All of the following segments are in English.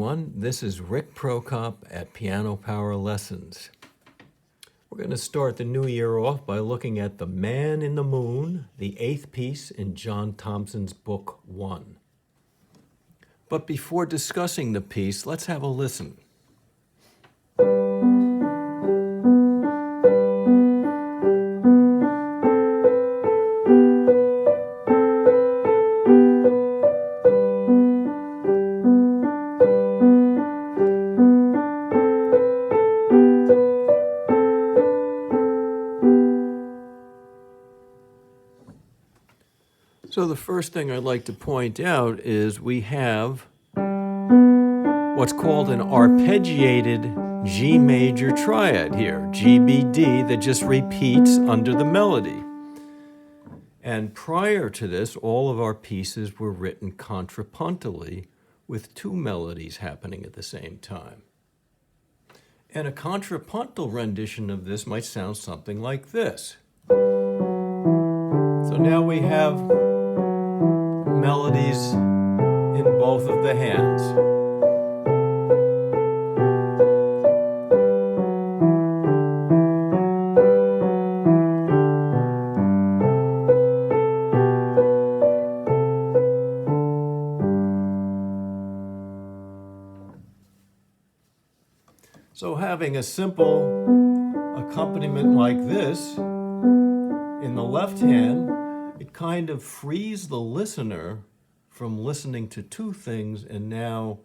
everyone. This is Rick Prokop at Piano Power Lessons. We're going to start the new year off by looking at The Man in the Moon, the 8th piece in John Thompson's Book 1. But before discussing the piece, let's have a listen. So the first thing I'd like to point out is we have what's called an arpeggiated G major triad here, GBD, that just repeats under the melody. And prior to this, all of our pieces were written contrapuntally with two melodies happening at the same time. And a contrapuntal rendition of this might sound something like this. So now we have melodies in both of the hands. So having a simple accompaniment like this in the left hand, it kind of frees the listener from listening to two things, and now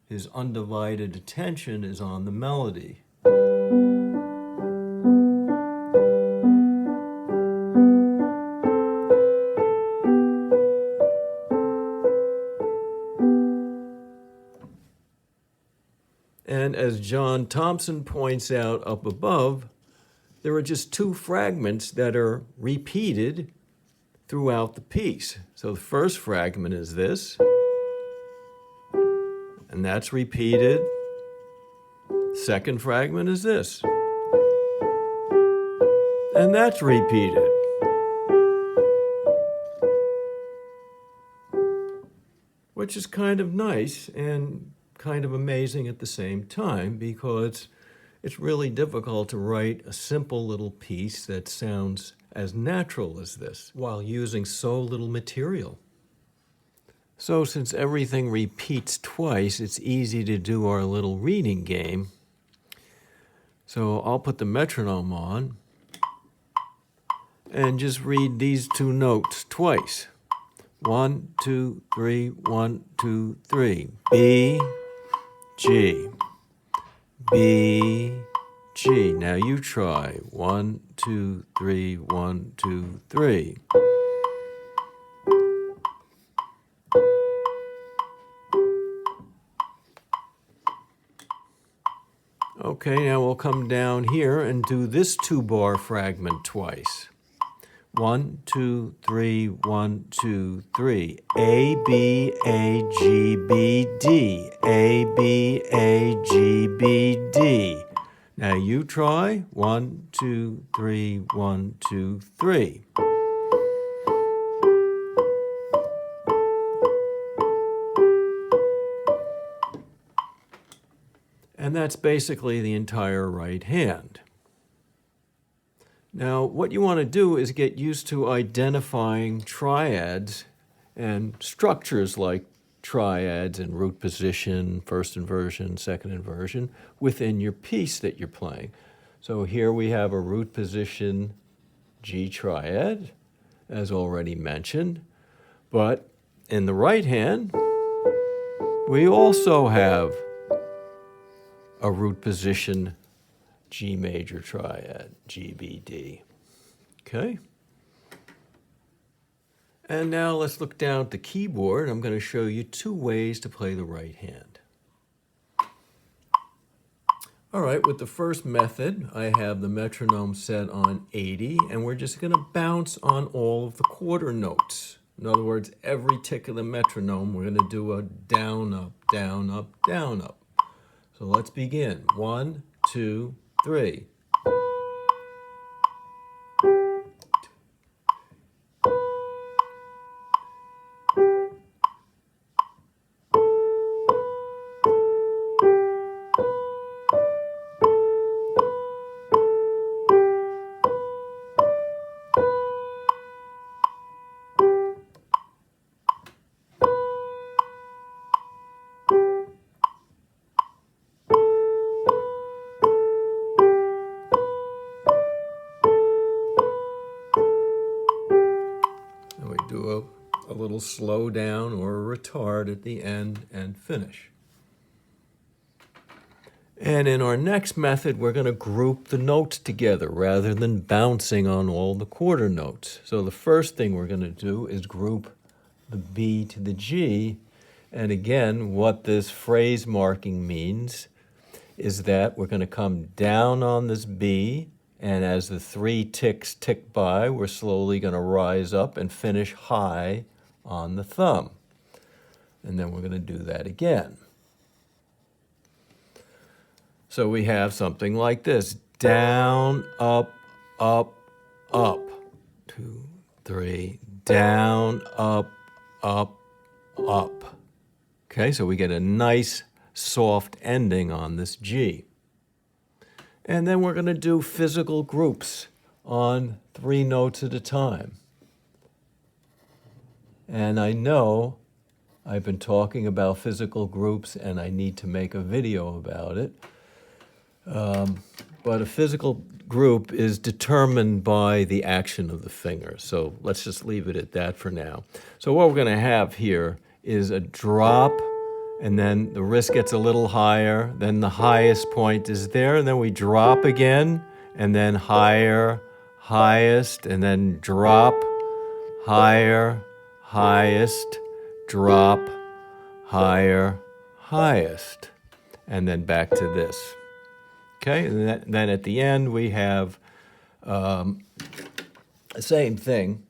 his undivided attention is on the melody. And as John Thompson points out up above, there are just two fragments that are repeated throughout the piece. So the first fragment is this, and that's repeated. Second fragment is this, and that's repeated. Which is kind of nice and kind of amazing at the same time, because it's really difficult to write a simple little piece that sounds as natural as this while using so little material. So since everything repeats twice, it's easy to do our little reading game. So I'll put the metronome on and just read these two notes twice. 1, 2, 3, 1, 2, 3. B, G, B, G. Now you try. 1, 2, 3, 1, 2, 3. Okay, now we'll come down here and do this 2-bar fragment twice. 1, 2, 3, 1, 2, 3. A, B, A, G, B, D. A, B, A, G, B, D. Now you try. 1, 2, 3, 1, 2, 3. And that's basically the entire right hand. Now, what you want to do is get used to identifying triads and structures like triads and root position, first inversion, second inversion, within your piece that you're playing. So here we have a root position G triad, as already mentioned, but in the right hand, we also have a root position G major triad, GBD. Okay? And now let's look down at the keyboard. I'm going to show you two ways to play the right hand. All right, with the first method, I have the metronome set on 80, and we're just going to bounce on all of the quarter notes. In other words, every tick of the metronome, we're going to do a down, up, down, up, down, up. So let's begin. 1, 2, 3. little slow down or a retard at the end and finish. And in our next method, we're going to group the notes together rather than bouncing on all the quarter notes. So the first thing we're going to do is group the B to the G. And again, what this phrase marking means is that we're going to come down on this B, and as the 3 ticks tick by, we're slowly going to rise up and finish high on the thumb. And then we're going to do that again. So we have something like this: down, up, up, up. 2, 3, down, up, up, up. Okay, so we get a nice soft ending on this G. And then we're going to do physical groups on 3 notes at a time. And I know I've been talking about physical groups and I need to make a video about it. But a physical group is determined by the action of the finger. So let's just leave it at that for now. So what we're going to have here is a drop, and then the wrist gets a little higher, then the highest point is there, and then we drop again, and then higher, highest, and then drop, higher, highest, drop, higher, highest, and then back to this. Okay, and then at the end we have the same thing,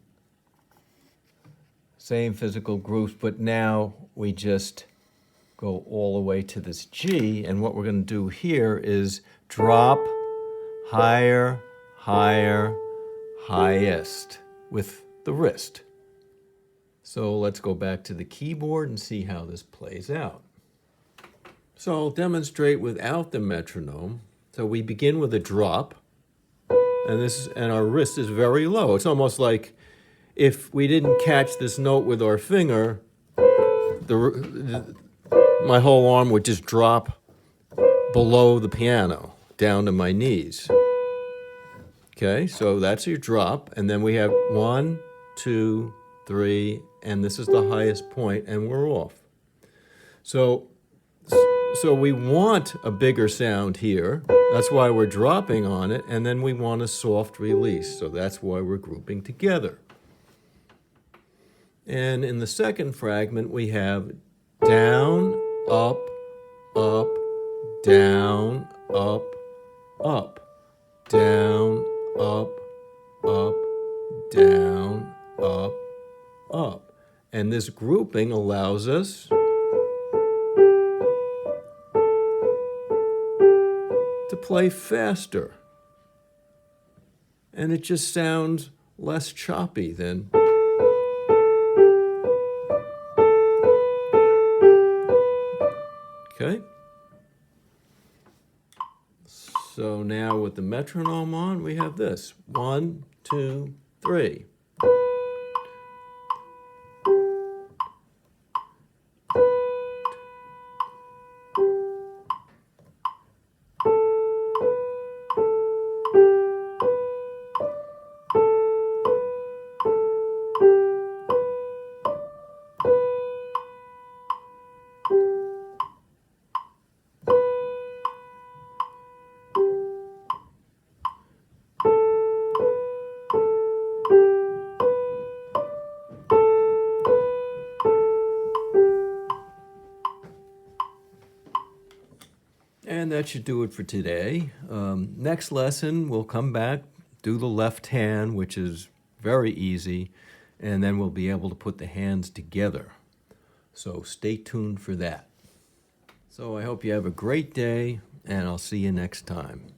same physical groups, but now we just go all the way to this G, and what we're going to do here is drop, higher, higher, highest with the wrist. So let's go back to the keyboard and see how this plays out. So I'll demonstrate without the metronome. So we begin with a drop, and our wrist is very low. It's almost like if we didn't catch this note with our finger, my whole arm would just drop below the piano, down to my knees. Okay, so that's your drop, and then we have 1, 2, 3, and this is the highest point, and we're off. So we want a bigger sound here. That's why we're dropping on it, and then we want a soft release. So that's why we're grouping together. And in the second fragment, we have down, up, up, down, up, up, down, up, up, down, up, up. And this grouping allows us to play faster. And it just sounds less choppy than okay. So now with the metronome on, we have this. 1, 2, 3. And that should do it for today. Next lesson, we'll come back, do the left hand, which is very easy, and then we'll be able to put the hands together. So stay tuned for that. So I hope you have a great day, and I'll see you next time.